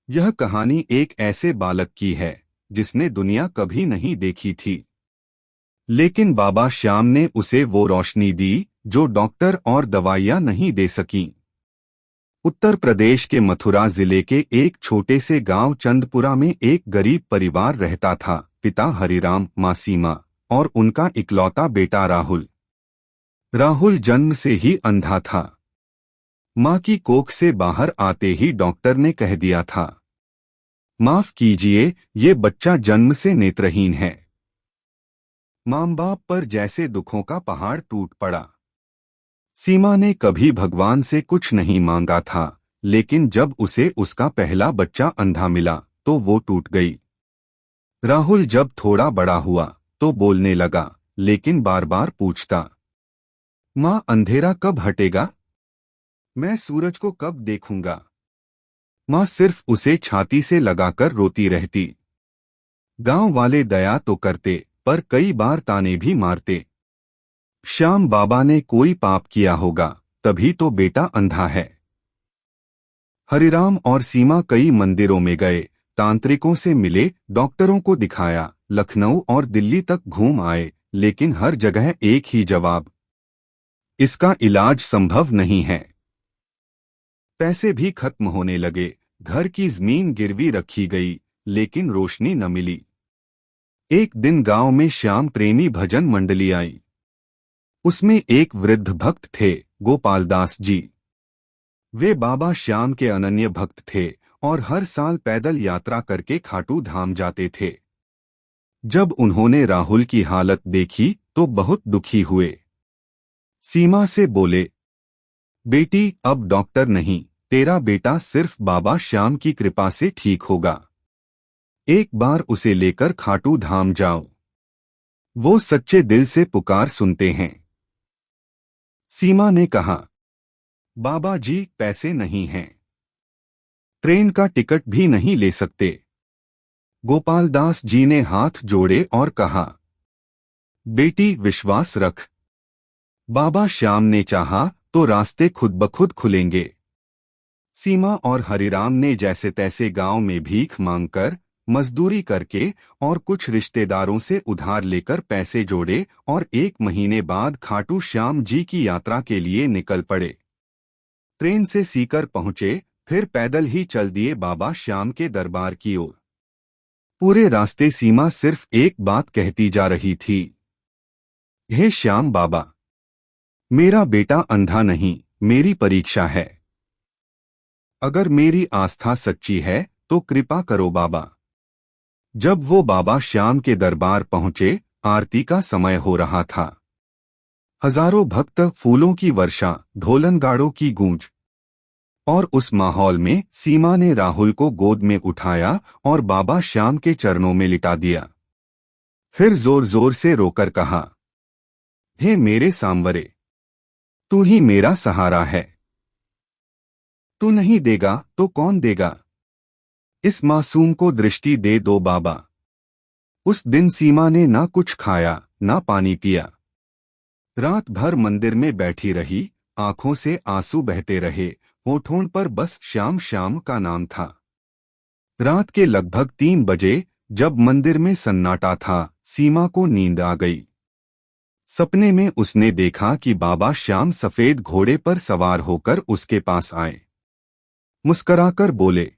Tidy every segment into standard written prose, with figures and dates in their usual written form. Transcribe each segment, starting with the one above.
यह कहानी एक ऐसे बालक की है जिसने दुनिया कभी नहीं देखी थी, लेकिन बाबा श्याम ने उसे वो रोशनी दी जो डॉक्टर और दवाइयाँ नहीं दे सकीं। उत्तर प्रदेश के मथुरा जिले के एक छोटे से गांव चंदपुरा में एक गरीब परिवार रहता था। पिता हरिराम, माँ सीमा और उनका इकलौता बेटा राहुल। राहुल जन्म से ही अंधा था। माँ की कोख से बाहर आते ही डॉक्टर ने कह दिया था, माफ कीजिए, ये बच्चा जन्म से नेत्रहीन है। माँ बाप पर जैसे दुखों का पहाड़ टूट पड़ा। सीमा ने कभी भगवान से कुछ नहीं मांगा था, लेकिन जब उसे उसका पहला बच्चा अंधा मिला तो वो टूट गई। राहुल जब थोड़ा बड़ा हुआ तो बोलने लगा, लेकिन बार बार पूछता, माँ अंधेरा कब हटेगा? मैं सूरज को कब देखूंगा? माँ सिर्फ उसे छाती से लगाकर रोती रहती। गांव वाले दया तो करते, पर कई बार ताने भी मारते। श्याम बाबा ने कोई पाप किया होगा, तभी तो बेटा अंधा है। हरिराम और सीमा कई मंदिरों में गए, तांत्रिकों से मिले, डॉक्टरों को दिखाया, लखनऊ और दिल्ली तक घूम आए, लेकिन हर जगह एक ही जवाब, इसका इलाज संभव नहीं है। पैसे भी खत्म होने लगे, घर की जमीन गिरवी रखी गई, लेकिन रोशनी न मिली। एक दिन गांव में श्याम प्रेमी भजन मंडली आई। उसमें एक वृद्ध भक्त थे, गोपालदास जी। वे बाबा श्याम के अनन्य भक्त थे और हर साल पैदल यात्रा करके खाटू धाम जाते थे। जब उन्होंने राहुल की हालत देखी तो बहुत दुखी हुए। सीमा से बोले, बेटी अब डॉक्टर नहीं, तेरा बेटा सिर्फ बाबा श्याम की कृपा से ठीक होगा। एक बार उसे लेकर खाटू धाम जाओ, वो सच्चे दिल से पुकार सुनते हैं। सीमा ने कहा, बाबा जी पैसे नहीं हैं, ट्रेन का टिकट भी नहीं ले सकते। गोपालदास जी ने हाथ जोड़े और कहा, बेटी विश्वास रख, बाबा श्याम ने चाहा तो रास्ते खुद ब खुद खुलेंगे। सीमा और हरिराम ने जैसे तैसे गांव में भीख मांगकर, मजदूरी करके और कुछ रिश्तेदारों से उधार लेकर पैसे जोड़े और 1 महीने बाद खाटू श्याम जी की यात्रा के लिए निकल पड़े। ट्रेन से सीकर पहुंचे, फिर पैदल ही चल दिए बाबा श्याम के दरबार की ओर। पूरे रास्ते सीमा सिर्फ एक बात कहती जा रही थी, हे श्याम बाबा, मेरा बेटा अंधा नहीं, मेरी परीक्षा है। अगर मेरी आस्था सच्ची है तो कृपा करो बाबा। जब वो बाबा श्याम के दरबार पहुंचे, आरती का समय हो रहा था। हजारों भक्त, फूलों की वर्षा, ढोलनगाड़ों की गूंज, और उस माहौल में सीमा ने राहुल को गोद में उठाया और बाबा श्याम के चरणों में लिटा दिया। फिर जोर जोर से रोकर कहा, हे मेरे सांवरे, तू ही मेरा सहारा है। तू नहीं देगा तो कौन देगा? इस मासूम को दृष्टि दे दो बाबा। उस दिन सीमा ने ना कुछ खाया, ना पानी पिया। रात भर मंदिर में बैठी रही, आंखों से आंसू बहते रहे, होठों पर बस श्याम श्याम का नाम था। रात के लगभग 3 बजे, जब मंदिर में सन्नाटा था, सीमा को नींद आ गई। सपने में उसने देखा कि बाबा श्याम सफेद घोड़े पर सवार होकर उसके पास आए। मुस्कराकर बोले,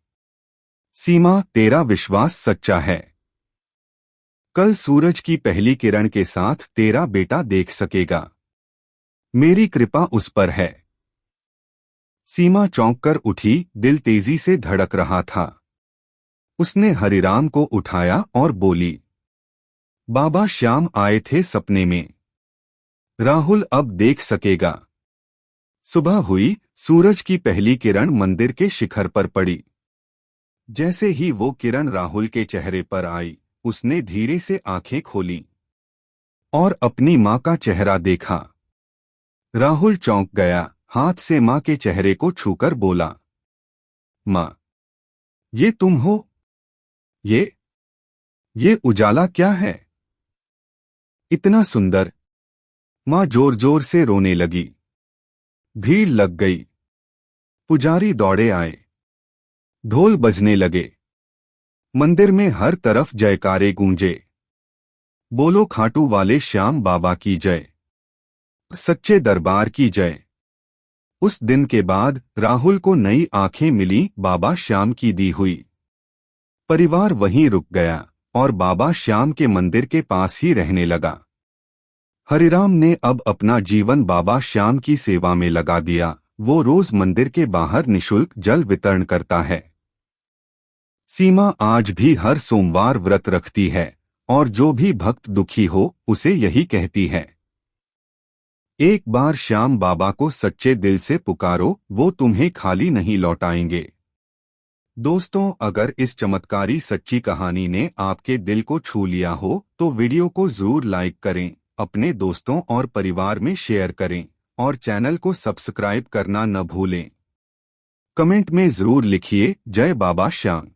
सीमा तेरा विश्वास सच्चा है। कल सूरज की पहली किरण के साथ तेरा बेटा देख सकेगा। मेरी कृपा उस पर है। सीमा चौंक कर उठी, दिल तेजी से धड़क रहा था। उसने हरिराम को उठाया और बोली, बाबा श्याम आए थे सपने में। राहुल अब देख सकेगा। सुबह हुई, सूरज की पहली किरण मंदिर के शिखर पर पड़ी। जैसे ही वो किरण राहुल के चेहरे पर आई, उसने धीरे से आंखें खोली और अपनी माँ का चेहरा देखा। राहुल चौंक गया, हाथ से माँ के चेहरे को छूकर बोला, माँ, ये तुम हो? ये उजाला क्या है? इतना सुंदर। माँ जोर जोर से रोने लगी। भीड़ लग गई। पुजारी दौड़े आए। ढोल बजने लगे। मंदिर में हर तरफ जयकारे गूंजे। बोलो खाटू वाले श्याम बाबा की जय, सच्चे दरबार की जय। उस दिन के बाद राहुल को नई आंखें मिली बाबा श्याम की दी हुई। परिवार वहीं रुक गया और बाबा श्याम के मंदिर के पास ही रहने लगा। हरिराम ने अब अपना जीवन बाबा श्याम की सेवा में लगा दिया। वो रोज मंदिर के बाहर निशुल्क जल वितरण करता है। सीमा आज भी हर सोमवार व्रत रखती है और जो भी भक्त दुखी हो उसे यही कहती है, एक बार श्याम बाबा को सच्चे दिल से पुकारो, वो तुम्हें खाली नहीं लौटाएंगे। दोस्तों, अगर इस चमत्कारी सच्ची कहानी ने आपके दिल को छू लिया हो तो वीडियो को जरूर लाइक करें, अपने दोस्तों और परिवार में शेयर करें और चैनल को सब्सक्राइब करना न भूलें। कमेंट में जरूर लिखिए जय बाबा श्याम।